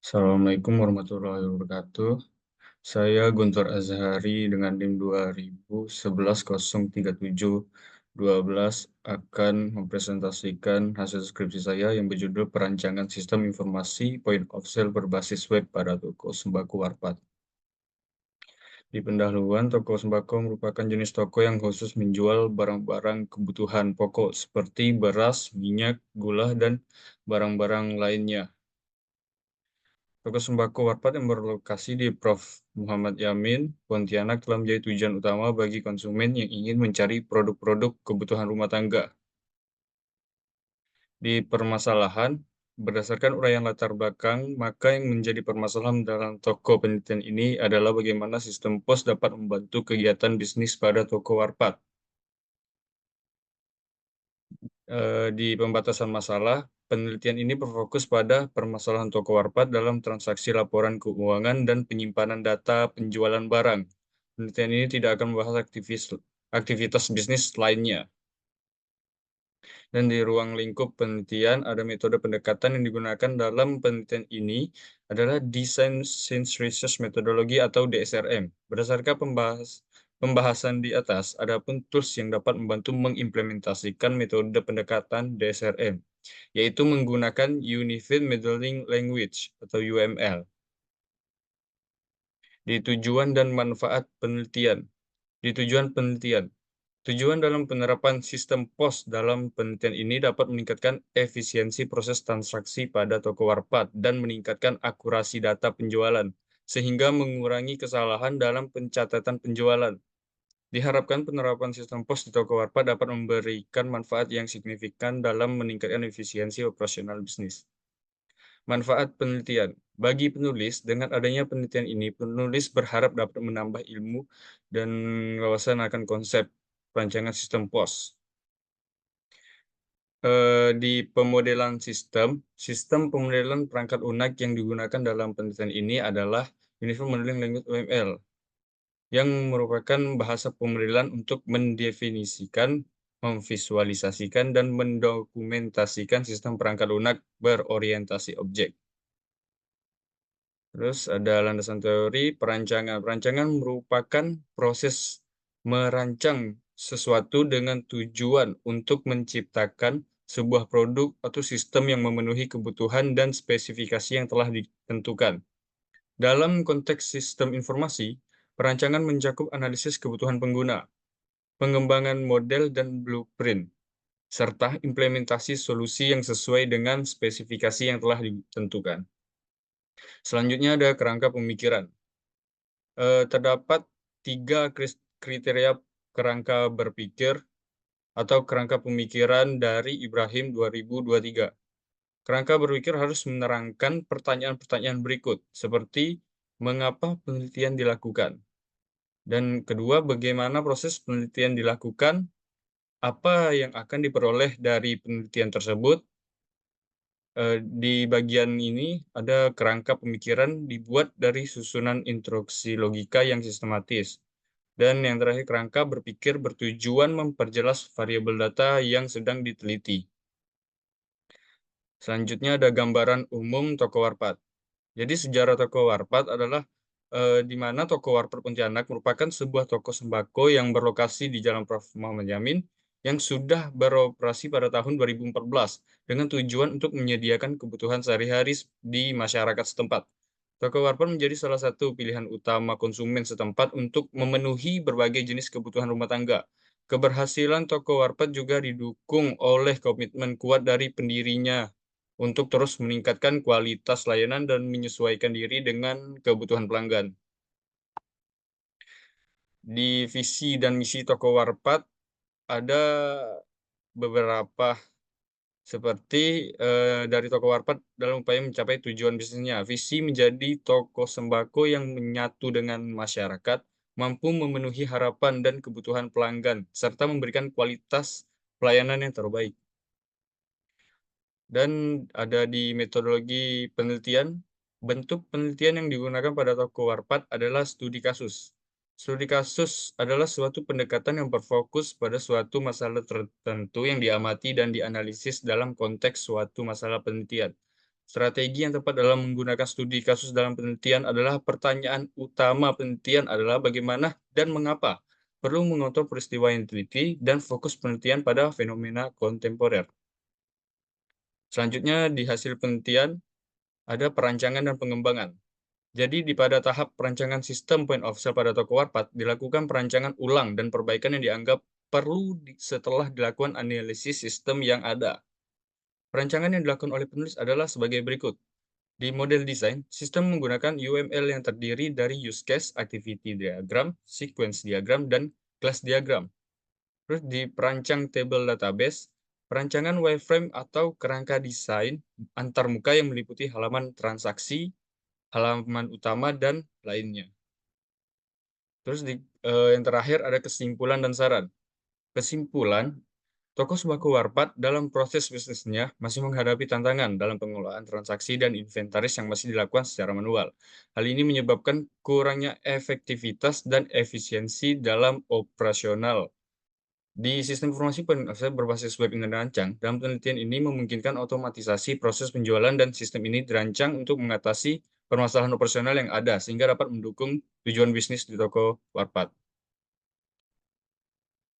Assalamualaikum warahmatullahi wabarakatuh. Saya Guntur Azhari dengan NIM 2011-037-12 akan mempresentasikan hasil skripsi saya yang berjudul Perancangan Sistem Informasi Point of Sale berbasis web pada toko sembako Warpat. Di pendahuluan, toko sembako merupakan jenis toko yang khusus menjual barang-barang kebutuhan pokok seperti beras, minyak, gula, dan barang-barang lainnya. Toko sembako Warpat yang berlokasi di Prof. Muhammad Yamin, Pontianak telah menjadi tujuan utama bagi konsumen yang ingin mencari produk-produk kebutuhan rumah tangga. Di permasalahan, berdasarkan uraian latar belakang, maka yang menjadi permasalahan dalam toko penelitian ini adalah bagaimana sistem pos dapat membantu kegiatan bisnis pada toko Warpat. Di pembatasan masalah, penelitian ini berfokus pada permasalahan toko Warpat dalam transaksi laporan keuangan dan penyimpanan data penjualan barang. Penelitian ini tidak akan membahas aktivitas bisnis lainnya. Dan di ruang lingkup penelitian, ada metode pendekatan yang digunakan dalam penelitian ini adalah Design Science Research Methodology atau DSRM. Berdasarkan pembahasan di atas, adapun tools yang dapat membantu mengimplementasikan metode pendekatan DSRM, yaitu menggunakan Unified Modeling Language atau UML. Di tujuan dan manfaat penelitian. Di tujuan penelitian. Tujuan dalam penerapan sistem POS dalam penelitian ini dapat meningkatkan efisiensi proses transaksi pada toko Warpat dan meningkatkan akurasi data penjualan, sehingga mengurangi kesalahan dalam pencatatan penjualan. Diharapkan penerapan sistem POS di toko Warpat dapat memberikan manfaat yang signifikan dalam meningkatkan efisiensi operasional bisnis. Manfaat penelitian. Bagi penulis, dengan adanya penelitian ini, penulis berharap dapat menambah ilmu dan wawasan akan konsep perancangan sistem POS. Di pemodelan sistem pemodelan perangkat lunak yang digunakan dalam penelitian ini adalah Unified Modeling Language UML, yang merupakan bahasa pemodelan untuk mendefinisikan, memvisualisasikan, dan mendokumentasikan sistem perangkat lunak berorientasi objek. Terus ada landasan teori perancangan. Perancangan merupakan proses merancang sesuatu dengan tujuan untuk menciptakan sebuah produk atau sistem yang memenuhi kebutuhan dan spesifikasi yang telah ditentukan. Dalam konteks sistem informasi, perancangan mencakup analisis kebutuhan pengguna, pengembangan model dan blueprint, serta implementasi solusi yang sesuai dengan spesifikasi yang telah ditentukan. Selanjutnya ada kerangka pemikiran. Terdapat 3 kriteria kerangka berpikir atau kerangka pemikiran dari Ibrahim 2023. Kerangka berpikir harus menerangkan pertanyaan-pertanyaan berikut, seperti mengapa penelitian dilakukan. Dan kedua, bagaimana proses penelitian dilakukan, apa yang akan diperoleh dari penelitian tersebut. Di bagian ini ada kerangka pemikiran dibuat dari susunan instruksi logika yang sistematis. Dan yang terakhir, kerangka berpikir bertujuan memperjelas variabel data yang sedang diteliti. Selanjutnya ada gambaran umum toko Warpat. Jadi sejarah toko Warpat adalah di mana toko Warpat Pontianak merupakan sebuah toko sembako yang berlokasi di Jalan Prof. Muhammad Yamin yang sudah beroperasi pada tahun 2014 dengan tujuan untuk menyediakan kebutuhan sehari-hari di masyarakat setempat. Toko Warpat menjadi salah satu pilihan utama konsumen setempat untuk memenuhi berbagai jenis kebutuhan rumah tangga. Keberhasilan toko Warpat juga didukung oleh komitmen kuat dari pendirinya untuk terus meningkatkan kualitas layanan dan menyesuaikan diri dengan kebutuhan pelanggan. Di visi dan misi toko Warpat ada beberapa seperti dari toko Warpat dalam upaya mencapai tujuan bisnisnya. Visi menjadi toko sembako yang menyatu dengan masyarakat, mampu memenuhi harapan dan kebutuhan pelanggan, serta memberikan kualitas pelayanan yang terbaik. Dan ada di metodologi penelitian, bentuk penelitian yang digunakan pada toko Warpat adalah studi kasus. Studi kasus adalah suatu pendekatan yang berfokus pada suatu masalah tertentu yang diamati dan dianalisis dalam konteks suatu masalah penelitian. Strategi yang tepat dalam menggunakan studi kasus dalam penelitian adalah pertanyaan utama penelitian adalah bagaimana dan mengapa. Perlu mengontrol peristiwa yang diteliti dan fokus penelitian pada fenomena kontemporer. Selanjutnya, di hasil penelitian ada perancangan dan pengembangan. Jadi pada tahap perancangan sistem point of sale pada toko warpat, dilakukan perancangan ulang dan perbaikan yang dianggap perlu setelah dilakukan analisis sistem yang ada. Perancangan yang dilakukan oleh penulis adalah sebagai berikut. Di model desain, sistem menggunakan UML yang terdiri dari use case, activity diagram, sequence diagram, dan class diagram. Terus di perancang table database, perancangan wireframe atau kerangka desain antarmuka yang meliputi halaman transaksi, halaman utama, dan lainnya. Terus yang terakhir ada kesimpulan dan saran. Kesimpulan, toko sembako warpat dalam proses bisnisnya masih menghadapi tantangan dalam pengelolaan transaksi dan inventaris yang masih dilakukan secara manual. Hal ini menyebabkan kurangnya efektivitas dan efisiensi dalam operasional. Di sistem informasi berbasis web yang dirancang, dalam penelitian ini memungkinkan otomatisasi proses penjualan dan sistem ini dirancang untuk mengatasi permasalahan operasional yang ada sehingga dapat mendukung tujuan bisnis di toko warpat.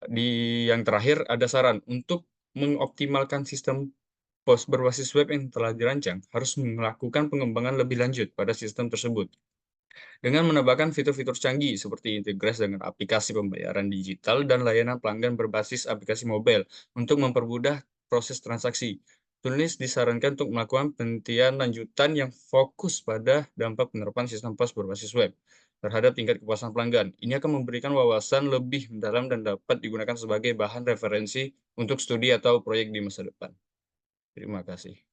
Di yang terakhir ada saran untuk mengoptimalkan sistem pos berbasis web yang telah dirancang harus melakukan pengembangan lebih lanjut pada sistem tersebut. Dengan menambahkan fitur-fitur canggih seperti integrasi dengan aplikasi pembayaran digital dan layanan pelanggan berbasis aplikasi mobile untuk mempermudah proses transaksi. Tulis disarankan untuk melakukan penelitian lanjutan yang fokus pada dampak penerapan sistem pos berbasis web terhadap tingkat kepuasan pelanggan. Ini akan memberikan wawasan lebih mendalam dan dapat digunakan sebagai bahan referensi untuk studi atau proyek di masa depan. Terima kasih.